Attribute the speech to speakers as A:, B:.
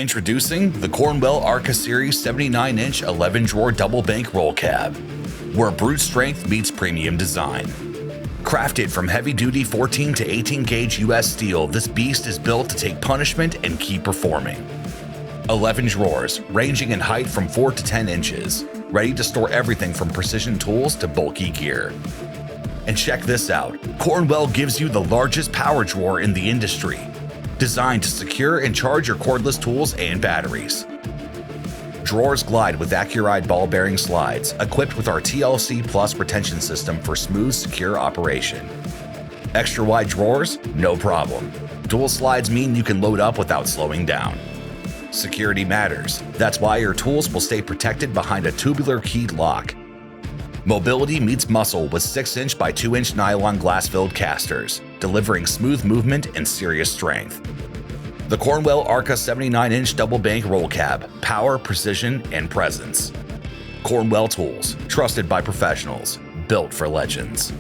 A: Introducing the Cornwell ARCA Series 79-inch 11-drawer double bank roll cab, where brute strength meets premium design. Crafted from heavy-duty 14 to 18 gauge US steel, this beast is built to take punishment and keep performing. 11 drawers, ranging in height from 4 to 10 inches, ready to store everything from precision tools to bulky gear. And check this out, Cornwell gives you the largest power drawer in the industry, designed to secure and charge your cordless tools and batteries. Drawers glide with Accuride ball bearing slides, equipped with our TLC Plus retention system for smooth, secure operation. Extra wide drawers? No problem. Dual slides mean you can load up without slowing down. Security matters. That's why your tools will stay protected behind a tubular keyed lock. Mobility meets muscle with 6-inch by 2-inch nylon glass-filled casters, delivering smooth movement and serious strength. The Cornwell ARCA 79-inch double bank roll cab, power, precision, and presence. Cornwell tools, trusted by professionals, built for legends.